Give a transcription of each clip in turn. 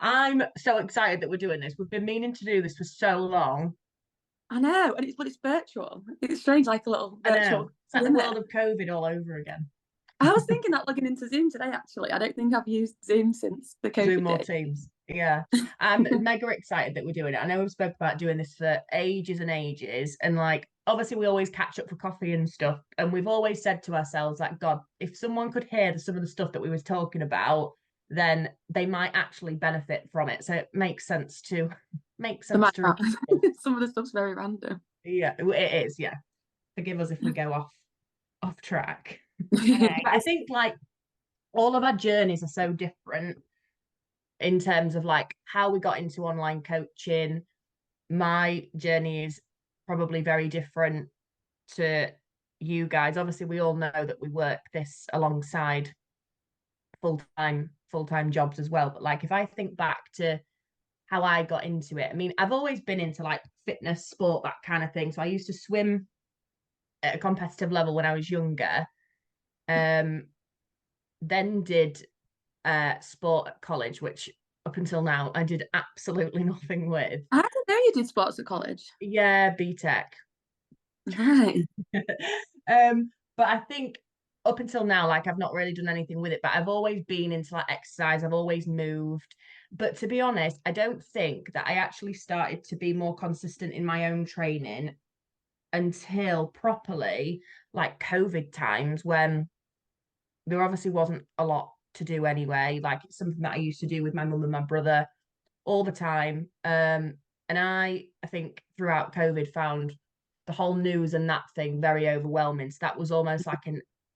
I'm so excited that we're doing this. We've been meaning to do this for so long. I know, and it's virtual. It's strange, like a little I know. virtual, It's like the isn't it? world of COVID all over again. I was thinking that logging into Zoom today, actually. I don't think I've used Zoom since the COVID Zoom or day. Teams. Yeah. I'm mega excited that we're doing it. I know we've spoke about doing this for ages and ages. And like obviously we always catch up for coffee and stuff. And we've always said to ourselves, like, God, if someone could hear some of the stuff that we was talking about, then they might actually benefit from it. So it makes sense to They might not. record this. Some of the stuff's very random. Yeah, it is, yeah. Forgive us if we go off track. But I Yes. think like all of our journeys are so different in terms of like how we got into online coaching. My journey is probably very different to you guys. Obviously, we all know that we work this alongside full-time jobs as well. But like if I think back to how I got into it, I mean, I've always been into like fitness, sport, that kind of thing. So I used to swim at a competitive level when I was younger. Um, then did sport at college, which up until now I did absolutely nothing with. I didn't know you did sports at college. Yeah, BTEC. Right. But I think up until now, like I've not really done anything with it, but I've always been into like exercise, I've always moved. But to be honest, I don't think that I actually started to be more consistent in my own training until properly like COVID times when there obviously wasn't a lot to do anyway. Like it's something that I used to do with my mum and my brother all the time. And I think throughout COVID found the whole news and that thing very overwhelming. So that was almost like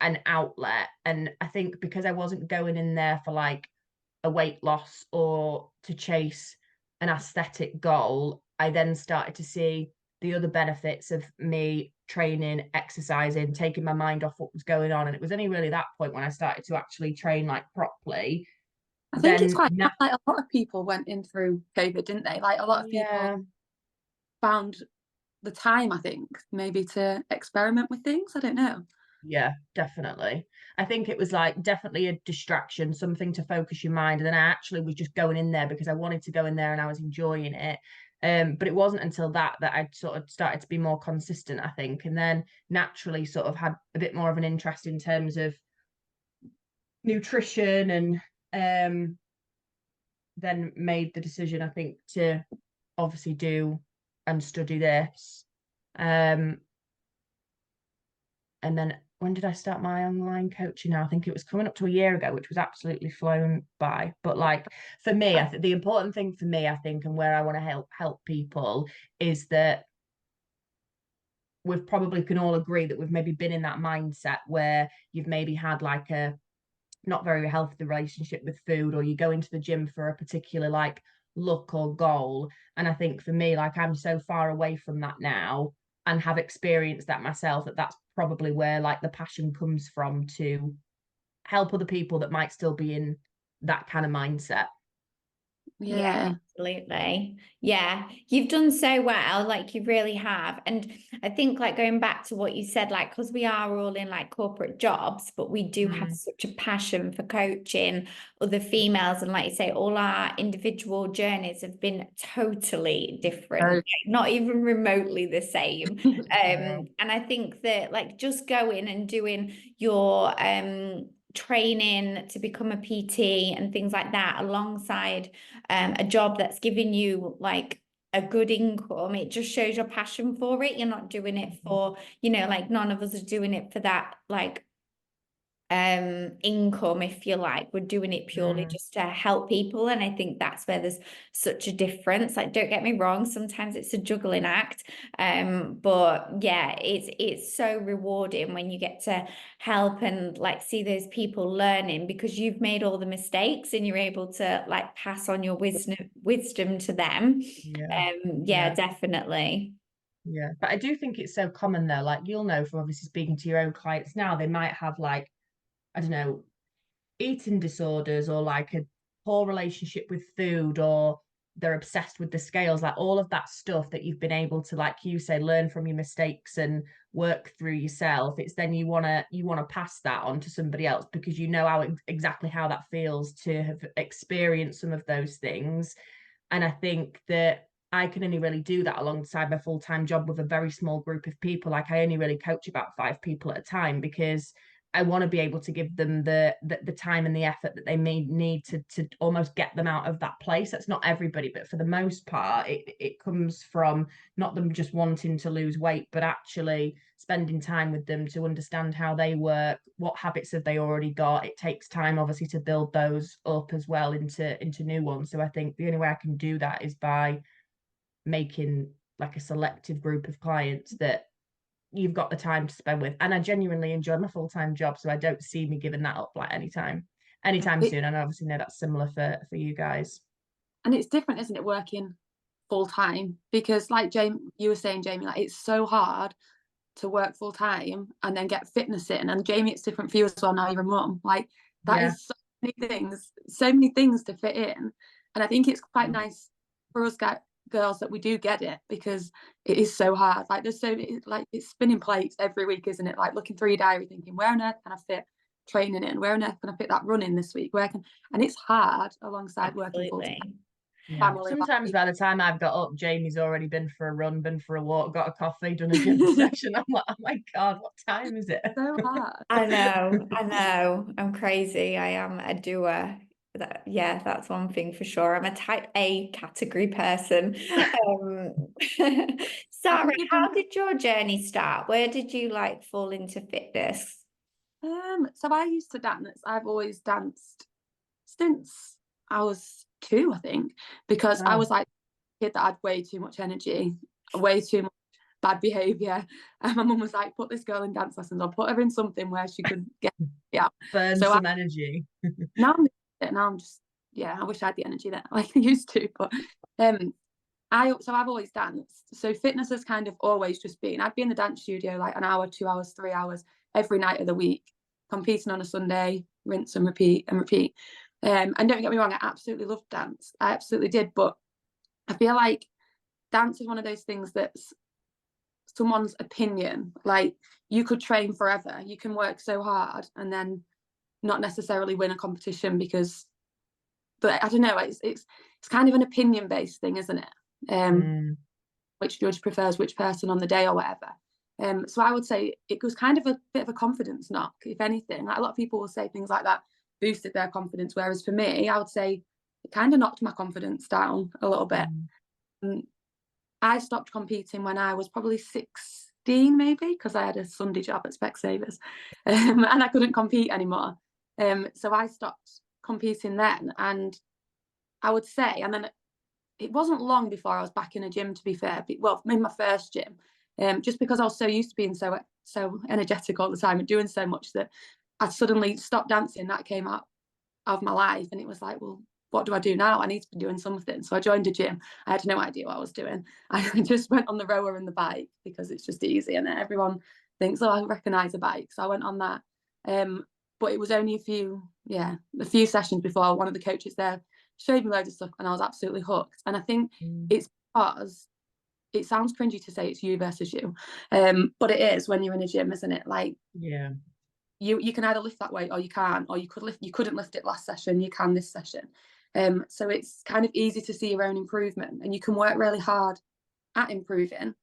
an outlet. And I think because I wasn't going in there for like a weight loss or to chase an aesthetic goal, I then started to see the other benefits of me training, exercising, taking my mind off what was going on. And it was only really that point when I started to actually train like properly. I think it's Then, quite like a lot of people went in through COVID, didn't they? Like a lot of people yeah, found the time, I think, maybe to experiment with things. I don't know. yeah, definitely. I think it was like definitely a distraction, something to focus your mind. And then I actually was just going in there because I wanted to go in there and I was enjoying it. But it wasn't until that I sort of started to be more consistent, I think, and then naturally sort of had a bit more of an interest in terms of nutrition and then made the decision, I think, to obviously do and study this. Um, And then when did I start my online coaching now? I think it was coming up to a year ago, which was absolutely flown by. But like for me, I think the important thing for me, I think, and where I want to help people is that we've probably can all agree that we've maybe been in that mindset where you've maybe had like a not very healthy relationship with food, or you go into the gym for a particular like look or goal. And I think for me, like I'm so far away from that now and have experienced that myself that that's probably where like the passion comes from to help other people that might still be in that kind of mindset. Yeah, Yeah. absolutely. Yeah, you've done so well, like you really have. And I think like going back to what you said, like because we are all in like corporate jobs, but we do have Mm. such a passion for coaching other females. And like you say, all our individual journeys have been totally different, So, like, not even remotely the same. No. And I think that like just going and doing your training to become a PT and things like that alongside a job that's giving you like a good income, it just shows your passion for it. You're not doing it for, like none of us are doing it for that like income, if you like. We're doing it purely Mm. just to help people, and I think that's where there's such a difference. Like, don't get me wrong, sometimes it's a juggling act, but yeah, it's so rewarding when you get to help and like see those people learning because you've made all the mistakes and you're able to like pass on your wisdom to them. Yeah. Yeah, Yeah. definitely. Yeah. But I do think it's so common though. Like you'll know from obviously speaking to your own clients now, they might have like, I don't know, eating disorders or like a poor relationship with food or they're obsessed with the scales, like all of that stuff that you've been able to, like you say, learn from your mistakes and work through yourself. It's then you want to pass that on to somebody else, because you know exactly how that feels to have experienced some of those things. And I think that I can only really do that alongside my full-time job with a very small group of people. Like I only really coach about 5 people at a time, because I want to be able to give them the time and the effort that they may need to almost get them out of that place. That's not everybody, but for the most part, it comes from not them just wanting to lose weight, but actually spending time with them to understand how they work, what habits have they already got. It takes time, obviously, to build those up as well into new ones. So I think the only way I can do that is by making like a selective group of clients that you've got the time to spend with. And I genuinely enjoy my full-time job, so I don't see me giving that up like anytime soon. And I obviously know that's similar for you guys. And it's different, isn't it, working full-time? Because like you were saying, Jamie, like it's so hard to work full-time and then get fitness in. And Jamie, it's different for you as well, now you're a mum. Like that is so many things to fit in. And I think it's quite nice for us girls that we do get it, because it is so hard. Like there's like it's spinning plates every week, isn't it? Like looking through your diary thinking, where on earth can I fit training in? Where on earth can I fit that running this week? And it's hard alongside working full time. Yeah. Sometimes by the time I've got up, Jamie's already been for a run, been for a walk, got a coffee, done a gym session. I'm like, oh my God, what time is it? So hard. I know. I'm crazy. I am a doer. That's one thing for sure. I'm a type A category person. Sarah, how did your journey start? Where did you like fall into fitness? So I used to dance. I've always danced since I was 2, I think, because I was like a kid that had way too much energy, way too much bad behavior, and my mum was like, put this girl in dance lessons, or put her in something where she could get burn some energy. Now I'm just, I wish I had the energy that I used to, but I've always danced, so fitness has kind of always just been, I'd be in the dance studio like an hour, 2 hours, 3 hours every night of the week, competing on a Sunday, rinse and repeat. And don't get me wrong, I absolutely loved dance, I absolutely did, but I feel like dance is one of those things that's someone's opinion. Like you could train forever, you can work so hard and then not necessarily win a competition because, but I don't know, it's kind of an opinion based thing, isn't it? Which judge prefers which person on the day or whatever. So I would say it was kind of a bit of a confidence knock, if anything. Like a lot of people will say things like that boosted their confidence, whereas for me, I would say it kind of knocked my confidence down a little bit. I stopped competing when I was probably 16, maybe, because I had a Sunday job at Specsavers, and I couldn't compete anymore. So I stopped competing then, and I would say, and then it wasn't long before I was back in a gym, to be fair. Well, in my first gym, just because I was so used to being so energetic all the time and doing so much that I suddenly stopped dancing. That came out of my life, and it was like, well, what do I do now? I need to be doing something. So I joined a gym. I had no idea what I was doing. I just went on the rower and the bike because it's just easy, and everyone thinks, oh, I recognise a bike. So I went on that. But it was only a few sessions before one of the coaches there showed me loads of stuff, and I was absolutely hooked. And I think it's because it sounds cringy to say it's you versus you, but it is when you're in a gym, isn't it? Like, you can either lift that weight or you can't, or you couldn't lift it last session, you can this session. So it's kind of easy to see your own improvement, and you can work really hard at improving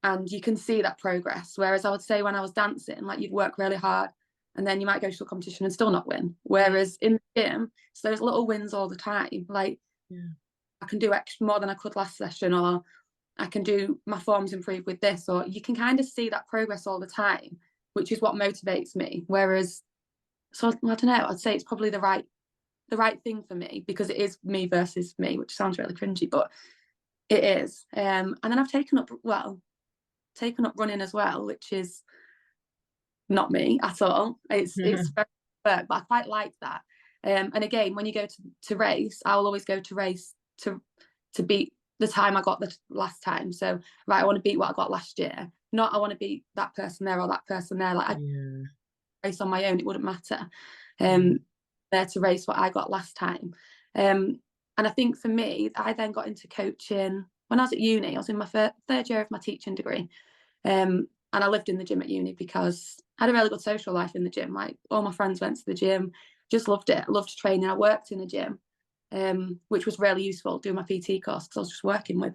and you can see that progress. Whereas I would say when I was dancing, like you'd work really hard and then you might go to a competition and still not win. Whereas in the gym, it's those little wins all the time. Like I can do extra more than I could last session, or I can do my forms improve with this, or you can kind of see that progress all the time, which is what motivates me. Whereas, so I don't know, I'd say it's probably the right thing for me, because it is me versus me, which sounds really cringy, but it is. And then I've taken up running as well, which is not me at all. It's very work, but I quite like that. And again, when you go to race, I'll always go to race to beat the time I got the last time. So right, I want to beat what I got last year, not I want to beat that person there or that person there. Like I race on my own, it wouldn't matter. There to race what I got last time. And And I think for me, I then got into coaching when I was at uni. I was in my third year of my teaching degree. And I lived in the gym at uni because I had a really good social life in the gym. Like, all my friends went to the gym, just loved it. I loved training. I worked in a gym, which was really useful doing my PT course, because I was just working with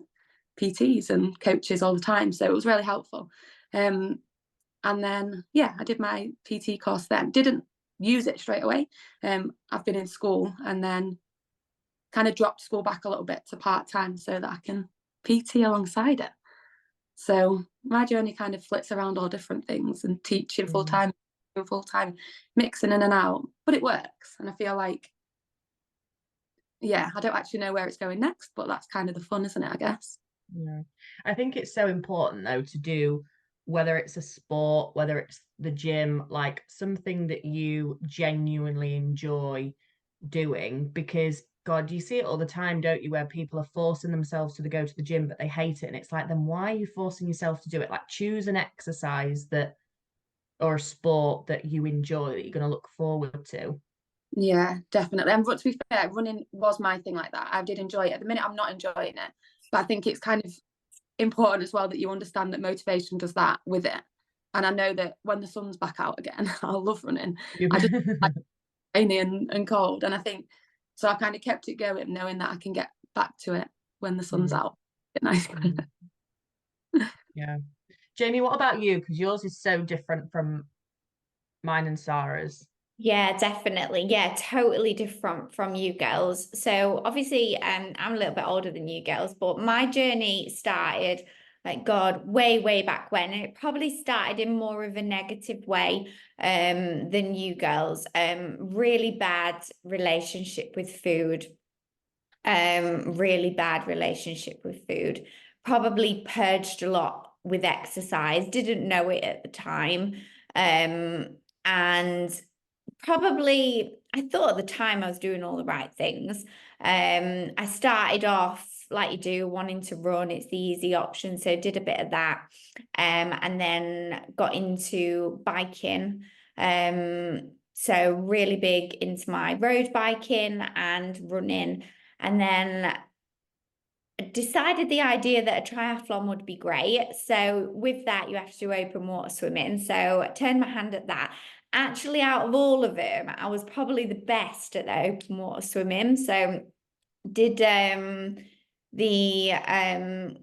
PTs and coaches all the time. So it was really helpful. And then, yeah, I did my PT course then. Didn't use it straight away. I've been in school and then kind of dropped school back a little bit to part-time so that I can PT alongside it. So my journey kind of flits around all different things, and teaching full-time, mixing in and out, but it works. And I feel like, yeah, I don't actually know where it's going next, but that's kind of the fun, isn't it, I guess? Yeah. I think it's so important though to do, whether it's a sport, whether it's the gym, like something that you genuinely enjoy doing, because God, you see it all the time, don't you, where people are forcing themselves to go to the gym, but they hate it. And it's like, then why are you forcing yourself to do it? Like, choose an exercise that, or a sport that you enjoy, that you're going to look forward to. Yeah, definitely. And but to be fair, running was my thing like that. I did enjoy it. At the minute, I'm not enjoying it, but I think it's kind of important as well that you understand that motivation does that with it. And I know that when the sun's back out again, I'll love running. I just like rainy and cold. And I think, so I've kind of kept it going, knowing that I can get back to it when the sun's out. Nice. Yeah. Jamie, what about you? Because yours is so different from mine and Sarah's. Yeah, definitely. Yeah, totally different from you girls. So obviously, I'm a little bit older than you girls, but my journey started, like, God, way back when. And it probably started in more of a negative way than you girls. Really bad relationship with food. Really bad relationship with food. Probably purged a lot with exercise. Didn't know it at the time. And probably, I thought at the time I was doing all the right things. I started off like you do, wanting to run. It's the easy option, so did a bit of that, and then got into biking. So really big into my road biking and running, and then decided the idea that a triathlon would be great. So with that, you have to do open water swimming. So I turned my hand at that. Actually, out of all of them, I was probably the best at the open water swimming. So did the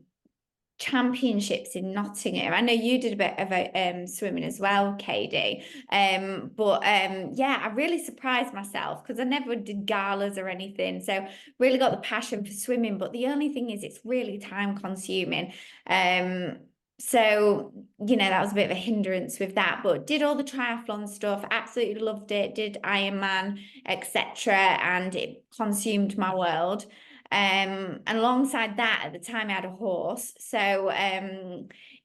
championships in Nottingham. I know you did a bit of swimming as well, Katie. But yeah, I really surprised myself because I never did galas or anything. So really got the passion for swimming. But the only thing is, it's really time consuming. So, you know, that was a bit of a hindrance with that, but did all the triathlon stuff, absolutely loved it, did Ironman, etc., and it consumed my world. And alongside that, at the time, I had a horse. So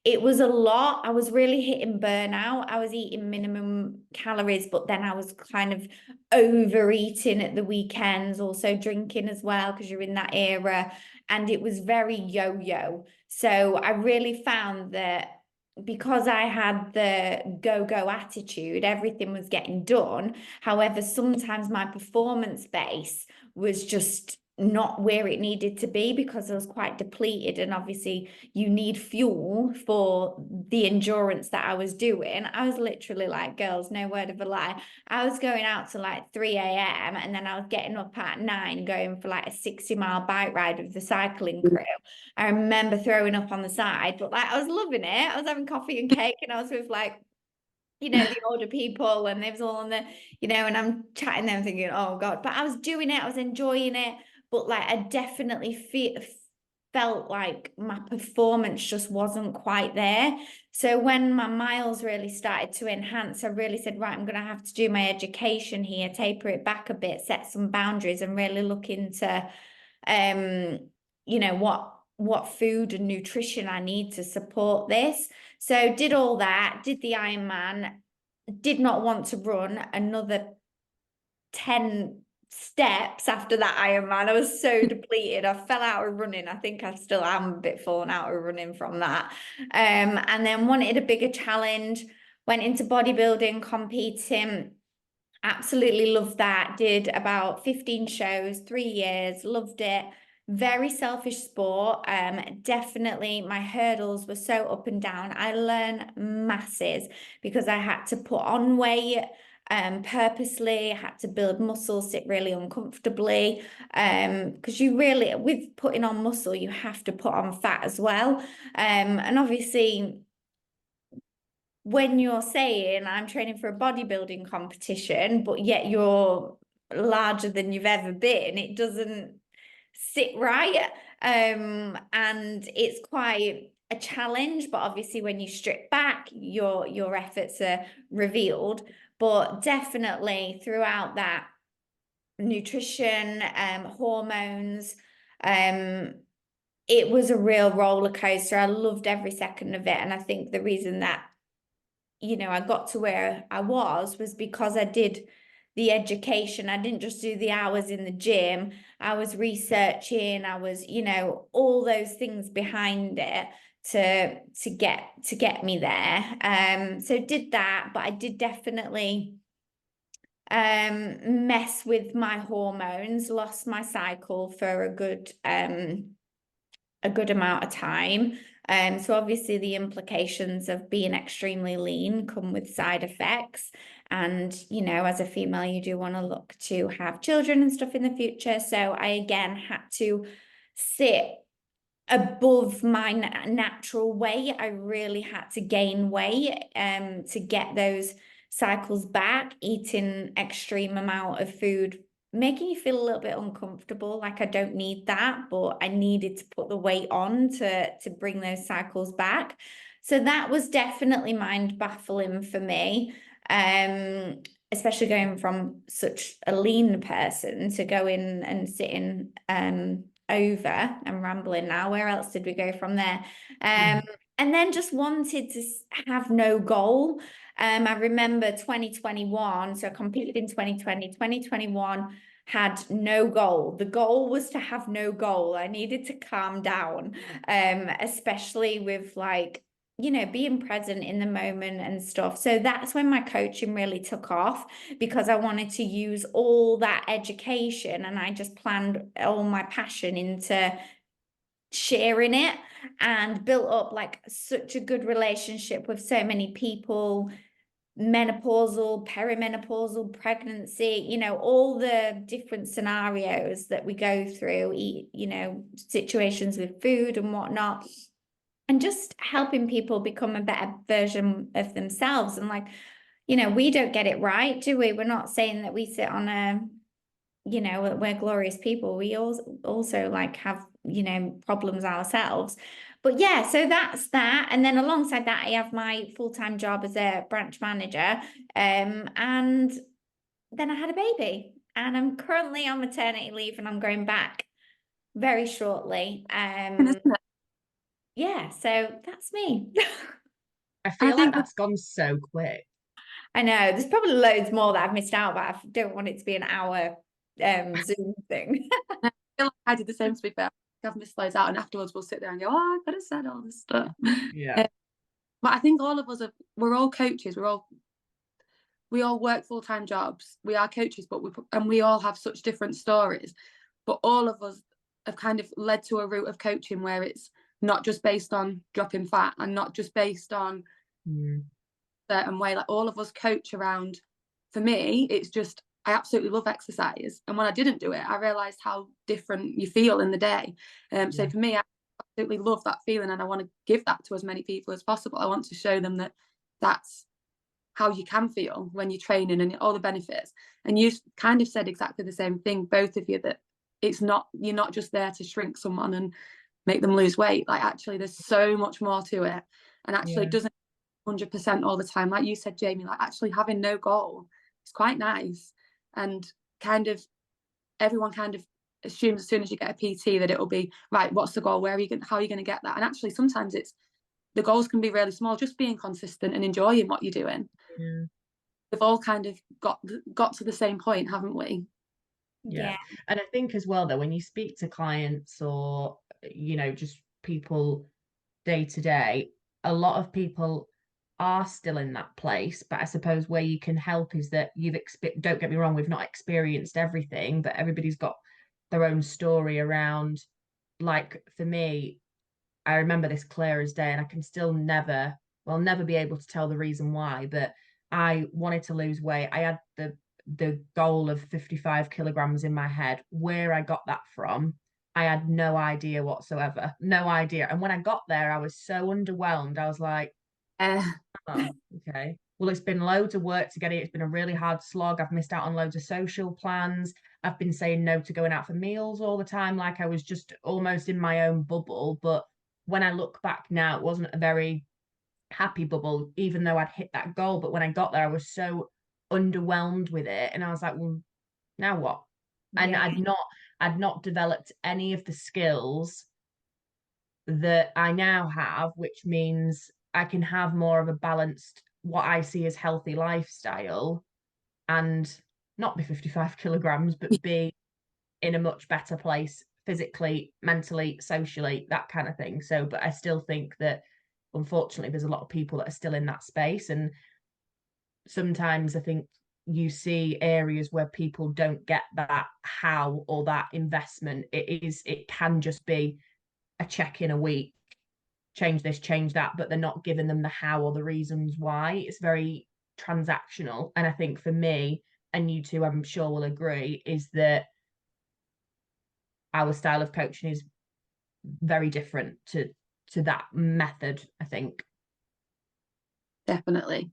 it was a lot. I was really hitting burnout. I was eating minimum calories, but then I was kind of overeating at the weekends, also drinking as well, because you're in that era. And it was very yo-yo. So I really found that because I had the go-go attitude, everything was getting done. However, sometimes my performance base was just not where it needed to be because I was quite depleted, and obviously you need fuel for the endurance that I was doing. I was literally like, girls, no word of a lie, I was going out to like 3 a.m. and then I was getting up at 9 going for like a 60-mile bike ride with the cycling crew. I remember throwing up on the side, but like I was loving it. I was having coffee and cake, and I was with like, you know, the older people, and they was all on the, you know, and I'm chatting them thinking, oh God, but I was doing it, I was enjoying it. But like I definitely felt like my performance just wasn't quite there. So when my miles really started to enhance, I really said, right, I'm going to have to do my education here, taper it back a bit, set some boundaries, and really look into, you know, what food and nutrition I need to support this. So did all that, did the Ironman, did not want to run another 10 steps after that Ironman. I was so depleted. I fell out of running. I think I still am a bit fallen out of running from that. And then wanted a bigger challenge, went into bodybuilding, competing, Absolutely loved that. Did about 15 shows, 3 years, loved it. Very selfish sport. Definitely my hurdles were so up and down. I learned masses because I had to put on weight purposely. I had to build muscle, sit really uncomfortably. Because you really, with putting on muscle, you have to put on fat as well. And obviously, when you're saying I'm training for a bodybuilding competition, but yet you're larger than you've ever been, it doesn't sit right. And it's quite a challenge, but obviously when you strip back, your efforts are revealed. But definitely throughout that, nutrition, hormones, it was a real roller coaster. I loved every second of it. And I think the reason that I got to where I was because I did the education. I didn't just do the hours in the gym. I was researching. I was, all those things behind it to get me there. So did that, but I did definitely mess with my hormones, lost my cycle for a good amount of time. So obviously the implications of being extremely lean come with side effects. And, as a female, you do want to look to have children and stuff in the future. So I, again, had to sit above my natural weight. I really had to gain weight to get those cycles back, eating extreme amount of food, making you feel a little bit uncomfortable, like I don't need that, but I needed to put the weight on to bring those cycles back. So that was definitely mind baffling for me, especially going from such a lean person to going and sitting over. I'm rambling now. Where else did we go from there? And then just wanted to have no goal. I remember 2021, so I competed in 2020, 2021 had no goal. The goal was to have no goal. I needed to calm down, especially with being present in the moment and stuff. So that's when my coaching really took off, because I wanted to use all that education and I just planned all my passion into sharing it, and built up such a good relationship with so many people, menopausal, perimenopausal, pregnancy, all the different scenarios that we go through, situations with food and whatnot, and just helping people become a better version of themselves. And we don't get it right, do we? We're not saying that we sit on we're glorious people. We also have, problems ourselves. But yeah, so that's that. And then alongside that, I have my full-time job as a branch manager. And then I had a baby, and I'm currently on maternity leave, and I'm going back very shortly. Yeah, so that's me. I feel like that's gone so quick. I know there's probably loads more that I've missed out, but I don't want it to be an hour Zoom thing. I feel like I did the same, to be fair. I've missed loads out, and afterwards we'll sit there and go, oh, I could have said all this stuff. Yeah. But I think all of us we're all coaches. We all work full-time jobs. We are coaches, but we all have such different stories. But all of us have kind of led to a route of coaching where it's not just based on dropping fat and not just based on certain way. All of us coach around. For me, it's just, I absolutely love exercise, and when I didn't do it, I realized how different you feel in the day. So for me, I absolutely love that feeling, and I want to give that to as many people as possible. I want to show them that that's how you can feel when you're training and all the benefits. And you kind of said exactly the same thing, both of you, that you're not just there to shrink someone and make them lose weight. Actually, there's so much more to it, and actually it doesn't 100% all the time. Like you said, Jamie, actually having no goal is quite nice. And kind of everyone kind of assumes as soon as you get a PT that it'll be right, what's the goal, how are you going to get that? And actually sometimes the goals can be really small, just being consistent and enjoying what you're doing. We've all kind of got to the same point, haven't we? Yeah. And I think as well that when you speak to clients or just people day to day, a lot of people are still in that place, but I suppose where you can help is that don't get me wrong, we've not experienced everything, but everybody's got their own story around. Like for me, I remember this clear as day, and I can still never be able to tell the reason why, but I wanted to lose weight. I had the goal of 55 kilograms in my head. Where I got that from, I had no idea whatsoever. No idea. And when I got there, I was so underwhelmed. I was like, oh, okay. Well, it's been loads of work to get it. It's been a really hard slog. I've missed out on loads of social plans. I've been saying no to going out for meals all the time. Like I was just almost in my own bubble. But when I look back now, it wasn't a very happy bubble, even though I'd hit that goal. But when I got there, I was so underwhelmed with it. And I was like, well, now what? And Yeah. I'd not developed any of the skills that I now have, which means I can have more of a balanced, what I see as healthy lifestyle, and not be 55 kilograms, but be in a much better place physically, mentally, socially, that kind of thing. So, but I still think that unfortunately there's a lot of people that are still in that space. And sometimes I think you see areas where people don't get that how or that investment. It can just be a check in a week, change this, change that, but they're not giving them the how or the reasons why. It's very transactional. And I think for me, and you two, I'm sure will agree, is that our style of coaching is very different to that method, I think. Definitely.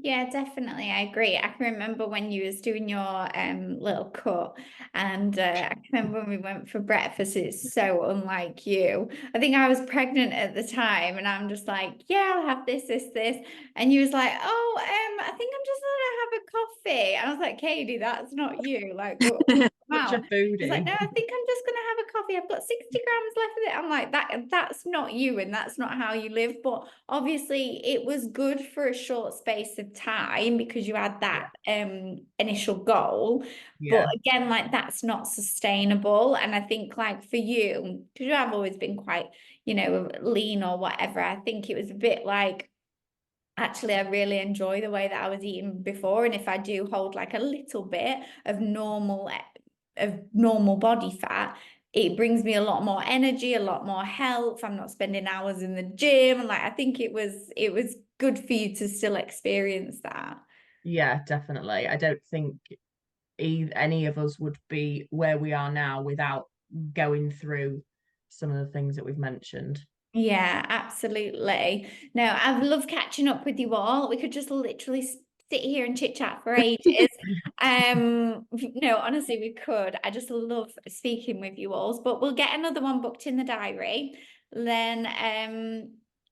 Yeah, definitely. I agree. I can remember when you was doing your little cut, and I can remember when we went for breakfast. It's so unlike you. I think I was pregnant at the time, and I'm just like, yeah, I'll have this. And you was like, oh, I think I'm just gonna have a coffee. And I was like, Katie, that's not you. Like, Such a wow. He's like, foodie. no, I think I'm just gonna have a coffee. I've got 60 grams left of it. I'm like, that's not you, and that's not how you live. But obviously it was good for a short space of time because you had that initial goal. Yeah. But again, like that's not sustainable. And I think like for you, because you have always been quite, lean or whatever, I think it was a bit like, actually, I really enjoy the way that I was eating before. And if I do hold like a little bit of normal body fat, it brings me a lot more energy, a lot more health. I'm not spending hours in the gym. And like I think it was good for you to still experience that. Yeah, definitely. I don't think any of us would be where we are now without going through some of the things that we've mentioned. Yeah, absolutely. No, I've loved catching up with you all. We could just literally sit here and chit chat for ages. No, honestly, we could. I just love speaking with you all. But we'll get another one booked in the diary. Then,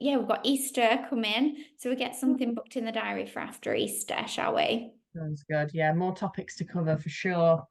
yeah, we've got Easter coming, so we'll get something booked in the diary for after Easter, shall we? Sounds good. Yeah, more topics to cover for sure.